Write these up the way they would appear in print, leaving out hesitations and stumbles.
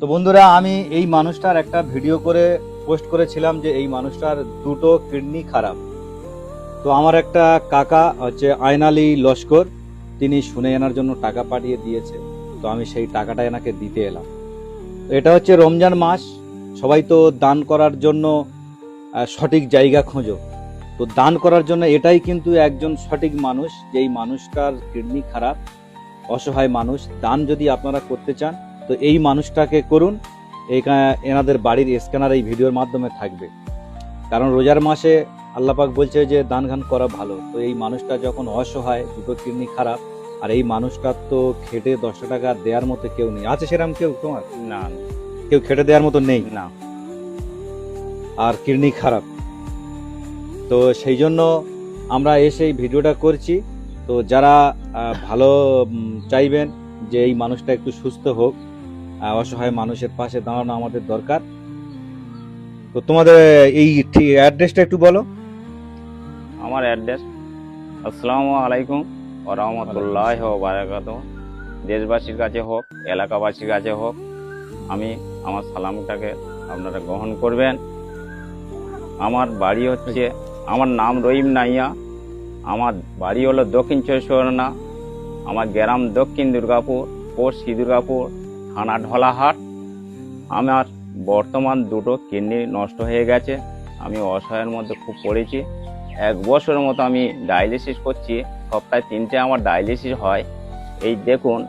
তো বন্ধুরা, আমি এই মানুষটার একটা ভিডিও করে পোস্ট করেছিলাম যে এই মানুষটার দুটো কিডনি খারাপ। তো আমার একটা কাকা হচ্ছে আয়ন আলী লস্কর, তিনি শুনে এনার জন্য টাকা পাঠিয়ে দিয়েছে। তো আমি সেই টাকাটা এনাকে দিতে এলাম। তো এটা হচ্ছে রমজান মাস, সবাই তো দান করার জন্য সঠিক জায়গা খোঁজো। তো দান করার জন্য এটাই কিন্তু একজন সঠিক মানুষ, যেই মানুষটার কিডনি খারাপ, অসহায় মানুষ। দান যদি আপনারা করতে চান তো এই মানুষটাকে করুন। এনাদের বাড়ির স্ক্যানার এই ভিডিওর মাধ্যমে থাকবে, কারণ রোজার মাসে আল্লাহ পাক বলছে যে দান গান করা ভালো। তো এই মানুষটা যখন অসহায়, দুটো কিডনি খারাপ, আর এই মানুষটার তো খেটে 10 টাকা দেওয়ার মতো কেউ নেই। আছে সেরকম কেউ তোমার? না কেউ খেটে দেওয়ার মতো নেই, না। আর কিডনি খারাপ। তো সেই জন্য আমরা এসে এই ভিডিওটা করছি। তো যারা ভালো চাইবেন যে এই মানুষটা একটু সুস্থ হোক, অসহায় মানুষের পাশে দাঁড়ানো আমাদের দরকার। তো তোমাদের এই অ্যাড্রেসটা একটু বলো। আমার অ্যাড্রেস, আসসালামু আলাইকুম ওয়া রাহমাতুল্লাহি ওয়া বারাকাতুহু। দেশবাসীর কাছে হোক, এলাকাবাসীর কাছে হোক, আমি আমার সালামটাকে আপনারা গ্রহণ করবেন। আমার বাড়ি হচ্ছে, আমার নাম রহিম নাইয়া, আমার বাড়ি হলো দক্ষিণ 24 আমার গ্রাম দক্ষিণ দুর্গাপুর, পোস্ট শ্রী দুর্গাপুর, থানা ঢলাহাট। আমার বর্তমান দুটো কিডনি নষ্ট হয়ে গেছে। আমি অসহায়ের মধ্যে খুব পড়েছি। 1 বছরের মতো আমি ডায়ালিসিস করছি। সপ্তাহে 3টে আমার ডায়ালিসিস হয়। এই দেখুন,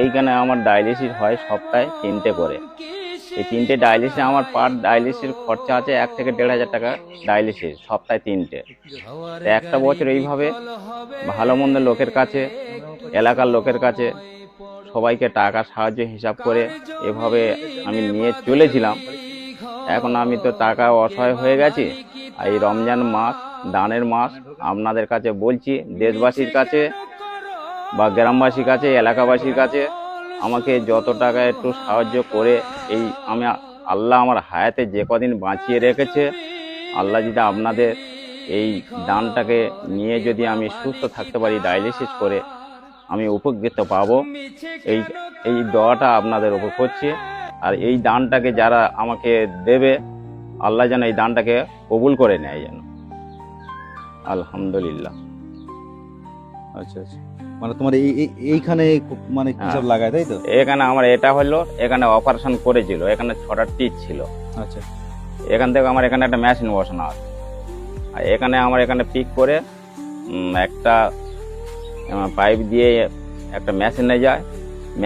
এইখানে আমার ডায়ালিসিস হয় সপ্তাহে 3টে করে। এই 3টে ডায়ালিসিস, আমার পার ডায়ালিসিস খরচা আছে 1 থেকে 1,500 টাকা ডায়ালিসিস, সপ্তাহে 3টে। তো একটা বছর এইভাবে ভালো মন্দ লোকের কাছে, এলাকার লোকের কাছে সবাইকে টাকা সাহায্য হিসাব করে এভাবে আমি নিয়ে চলেছিলাম। এখন আমি তো টাকা অসহায় হয়ে গেছি। আর এই রমজান মাস, দানের মাস, আপনাদের কাছে বলছি, দেশবাসীর কাছে বা গ্রামবাসীর কাছে, এলাকাবাসীর কাছে, আমাকে যত টাকা একটু সাহায্য করে এই আমি আল্লাহ আমার হায়াতে যে কদিন বাঁচিয়ে রেখেছে, আল্লাহ যদি আপনাদের এই দানটাকে নিয়ে যদি আমি সুস্থ থাকতে পারি, ডায়ালিসিস করে আমি উপকৃত পাবো, এই দোয়াটা আপনাদের উপর করছি। আর এই দানটাকে যারা আমাকে দেবে, আল্লাহ যেন এই দানটাকে কবুল করে নেয় যেন। আলহামদুলিল্লাহ। আচ্ছা আচ্ছা, মানে তোমার এইখানে মানে কি সব লাগায়, তাই তো? এখানে আমার এটা হলো, এখানে অপারেশন করেছিল, এখানে 6টা টিচ ছিল। আচ্ছা, এখান থেকে আমার এখানে একটা মেশিন বসানো আছে। আর এখানে আমার এখানে পিক করে একটা পাইপ দিয়ে একটা মেশিনে যায়,